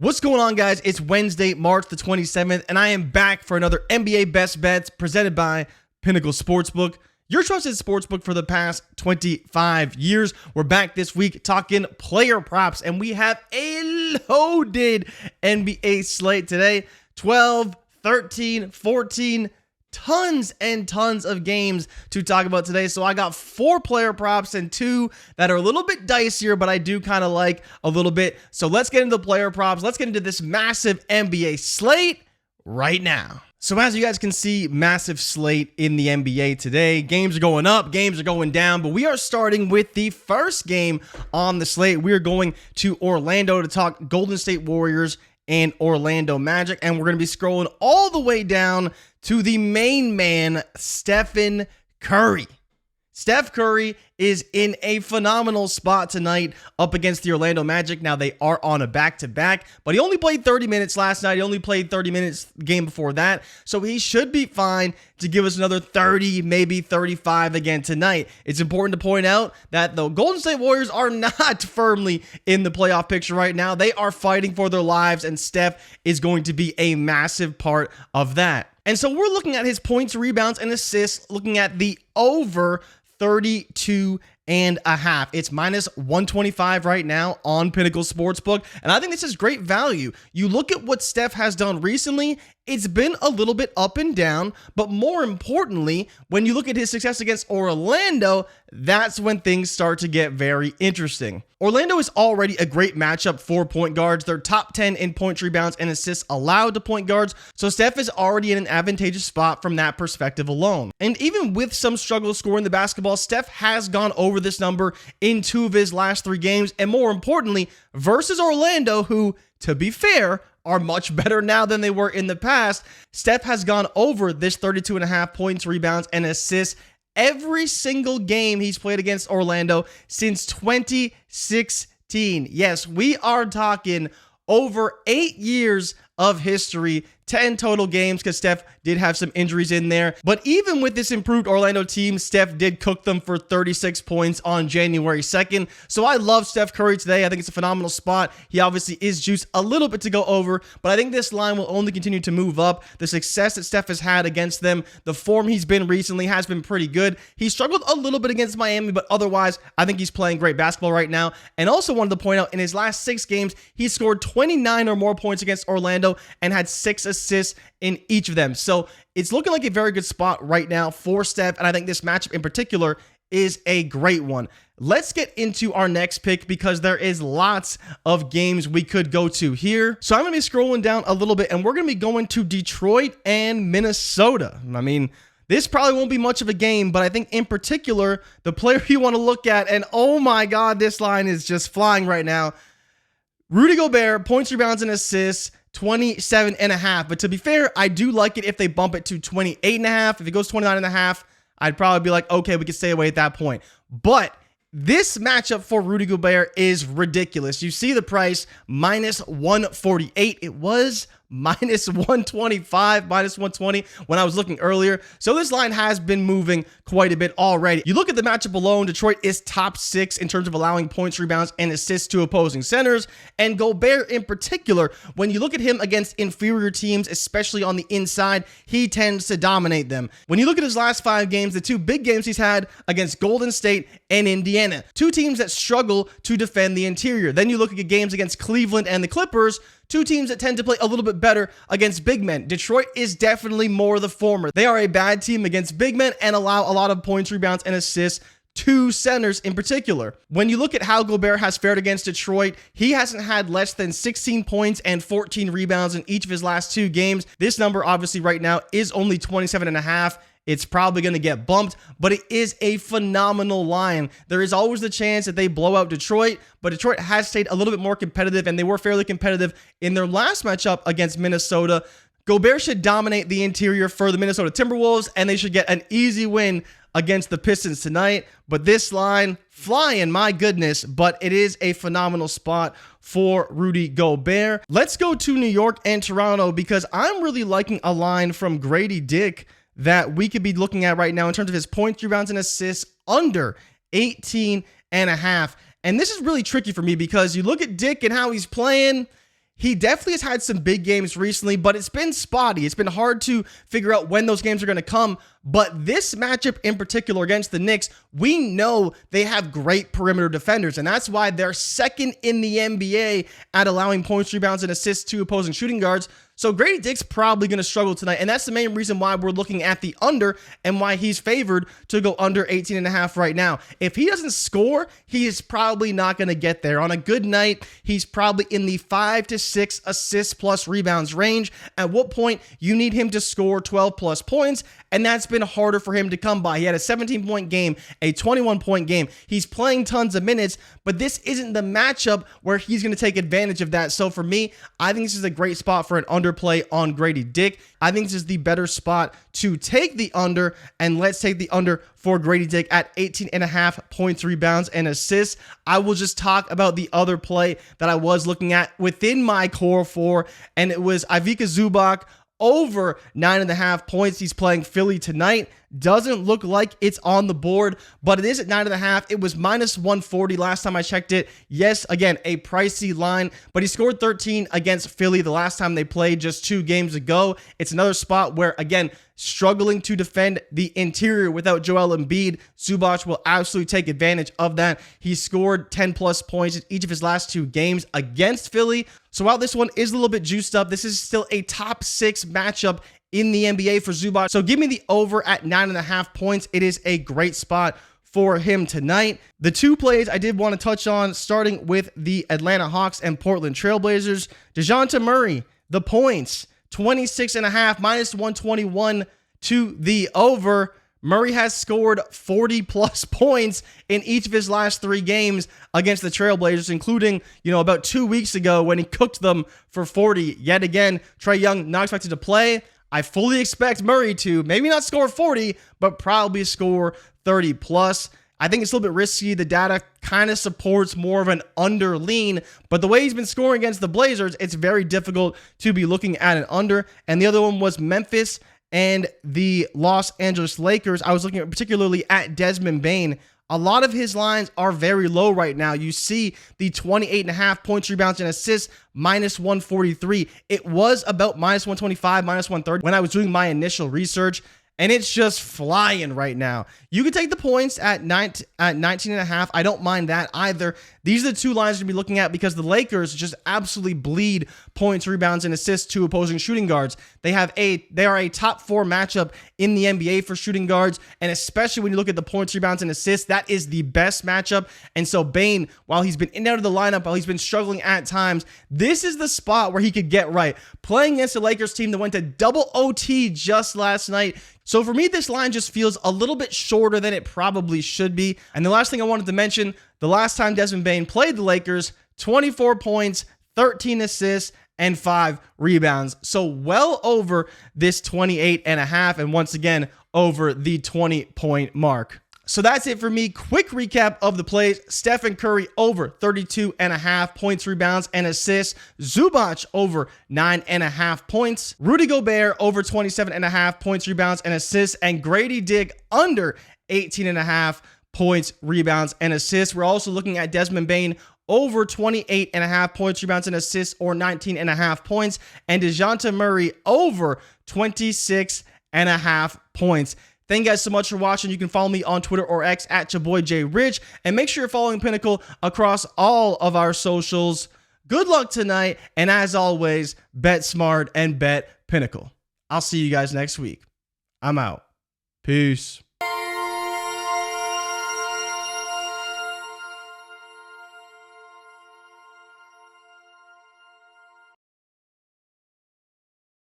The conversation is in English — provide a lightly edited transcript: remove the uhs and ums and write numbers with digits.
What's going on, guys? It's Wednesday, March the 27th, and I am back for another NBA Best Bets presented by Pinnacle Sportsbook, your trusted sportsbook for the past 25 years. We're back this week talking player props, and we have a loaded NBA slate today. 12, 13, 14, tons and tons of games to talk about today. So I got 4 player props and 2 that are a little bit dicier, but I do kind of like a little bit. So let's get into the player props. Let's get into this massive NBA slate right now. So as you guys can see, massive slate in the NBA today. Games are going up, games are going down, but we are starting with the first game on the slate. We are going to Orlando to talk Golden State Warriors and Orlando Magic, and we're going to be scrolling all the way down to the main man, Stephen Curry. Steph Curry is in a phenomenal spot tonight up against the Orlando Magic. Now, they are on a back-to-back, but he only played 30 minutes last night. He only played 30 minutes the game before that, so he should be fine to give us another 30, maybe 35 again tonight. It's important to point out that the Golden State Warriors are not firmly in the playoff picture right now. They are fighting for their lives, and Steph is going to be a massive part of that. And so we're looking at his points, rebounds, and assists, looking at the over 32.5. It's minus 125 right now on Pinnacle Sportsbook, and I think this is great value. You look at what Steph has done recently, it's been a little bit up and down, but more importantly, when you look at his success against Orlando, that's when things start to get very interesting. Orlando is already a great matchup for point guards. They're top 10 in points, rebounds, and assists allowed to point guards, so Steph is already in an advantageous spot from that perspective alone. And even with some struggle scoring the basketball, Steph has gone over this number in 2 of his last 3 games, and more importantly, versus Orlando, who, to be fair, are much better now than they were in the past. Steph has gone over this 32.5 points, rebounds, and assists every single game he's played against Orlando since 2016. Yes, we are talking over 8 years of history, 10 total games, because Steph did have some injuries in there. But even with this improved Orlando team, Steph did cook them for 36 points on January 2nd. So I love Steph Curry today. I think it's a phenomenal spot. He obviously is juiced a little bit to go over, but I think this line will only continue to move up. The success that Steph has had against them, the form he's been recently has been pretty good. He struggled a little bit against Miami, but otherwise, I think he's playing great basketball right now. And also wanted to point out, in his last 6 games, he scored 29 or more points against Orlando and had 6 assists in each of them. So it's looking like a very good spot right now for Steph, and I think this matchup in particular is a great one. Let's get into our next pick because there is lots of games we could go to here. So I'm going to be scrolling down a little bit, and we're going to be going to Detroit and Minnesota. I mean, this probably won't be much of a game, but I think in particular, the player you want to look at, and oh my God, this line is just flying right now. Rudy Gobert, points, rebounds, and assists, 27.5. But to be fair, I do like it if they bump it to 28.5. If it goes 29.5, I'd probably be like, okay, we can stay away at that point. But this matchup for Rudy Gobert is ridiculous. You see the price, minus 148. It was minus 125, minus 120 when I was looking earlier. So this line has been moving quite a bit already. You look at the matchup alone, Detroit is top 6 in terms of allowing points, rebounds, and assists to opposing centers. And Gobert in particular, when you look at him against inferior teams, especially on the inside, he tends to dominate them. When you look at his last 5 games, the 2 big games he's had against Golden State and Indiana, 2 teams that struggle to defend the interior. Then you look at games against Cleveland and the Clippers, 2 teams that tend to play a little bit better against big men. Detroit is definitely more the former. They are a bad team against big men and allow a lot of points, rebounds, and assists to centers in particular. When you look at how Gobert has fared against Detroit, he hasn't had less than 16 points and 14 rebounds in each of his last 2 games. This number obviously right now is only 27.5. It's probably going to get bumped, but it is a phenomenal line. There is always the chance that they blow out Detroit, but Detroit has stayed a little bit more competitive, and they were fairly competitive in their last matchup against Minnesota. Gobert should dominate the interior for the Minnesota Timberwolves, and they should get an easy win against the Pistons tonight. But this line, flying, my goodness, but it is a phenomenal spot for Rudy Gobert. Let's go to New York and Toronto because I'm really liking a line from Gradey Dick that we could be looking at right now in terms of his points, rebounds, and assists under 18.5. And this is really tricky for me because you look at Dick and how he's playing. He definitely has had some big games recently, but it's been spotty. It's been hard to figure out when those games are going to come. But this matchup in particular against the Knicks, we know they have great perimeter defenders, and that's why they're second in the NBA at allowing points, rebounds, and assists to opposing shooting guards. So Gradey Dick's probably going to struggle tonight, and that's the main reason why we're looking at the under and why he's favored to go under 18.5 right now. If he doesn't score, he is probably not going to get there. On a good night, he's probably in the 5 to 6 assists plus rebounds range, at what point you need him to score 12 plus points, and that's been harder for him to come by. He had a 17-point game, a 21-point game. He's playing tons of minutes, but this isn't the matchup where he's going to take advantage of that. So for me, I think this is a great spot for an underplay on Gradey Dick. I think this is the better spot to take the under, and let's take the under for Gradey Dick at 18.5 points, rebounds, and assists. I will just talk about the other play that I was looking at within my core four, and it was Ivica Zubac over 9.5 points. He's playing Philly tonight. Doesn't look like it's on the board, but it is at 9.5. It was minus 140 last time I checked it. Yes, again, a pricey line, but he scored 13 against Philly the last time they played just 2 games ago. It's another spot where, again, struggling to defend the interior without Joel Embiid, Zubac will absolutely take advantage of that. He scored 10 plus points in each of his last 2 games against Philly. So while this one is a little bit juiced up, this is still a top 6 matchup in the NBA for Zubac. So give me the over at 9.5 points. It is a great spot for him tonight. The 2 plays I did want to touch on, starting with the Atlanta Hawks and Portland Trailblazers. Dejounte Murray, the points, 26.5, minus 121 to the over. Murray has scored 40 plus points in each of his last 3 games against the Trailblazers, including, about 2 weeks ago when he cooked them for 40. Yet again, Trae Young not expected to play. I fully expect Murray to maybe not score 40, but probably score 30 plus. I think it's a little bit risky. The data kind of supports more of an under lean, but the way he's been scoring against the Blazers, it's very difficult to be looking at an under. And the other one was Memphis and the Los Angeles Lakers. I was looking at particularly at Desmond Bane. A lot of his lines are very low right now. You see the 28.5 points, rebounds, and assists, minus 143. It was about minus 125, minus 130 when I was doing my initial research, and it's just flying right now. You can take the points at 19.5. I don't mind that either. These are the 2 lines to be looking at because the Lakers just absolutely bleed points, rebounds, and assists to opposing shooting guards. They are a top 4 matchup in the NBA for shooting guards, and especially when you look at the points, rebounds, and assists, that is the best matchup. And so Bane, while he's been in and out of the lineup, while he's been struggling at times, this is the spot where he could get right. Playing against the Lakers team that went to double OT just last night. So for me, this line just feels a little bit shorter than it probably should be. And the last thing I wanted to mention, the last time Desmond Bane played the Lakers, 24 points, 13 assists, and 5 rebounds. So well over this 28.5, and once again, over the 20-point mark. So that's it for me. Quick recap of the plays. Steph and Curry over 32.5 points, rebounds, and assists. Zubac over 9.5 points. Rudy Gobert over 27.5 points, rebounds, and assists. And Gradey Dick under 18.5 points, rebounds, and assists. We're also looking at Desmond Bane over 28.5 points, rebounds, and assists, or 19.5 points. And Dejounte Murray over 26.5 points. Thank you guys so much for watching. You can follow me on Twitter or X at your boy Jay Rich. And make sure you're following Pinnacle across all of our socials. Good luck tonight. And as always, bet smart and bet Pinnacle. I'll see you guys next week. I'm out. Peace.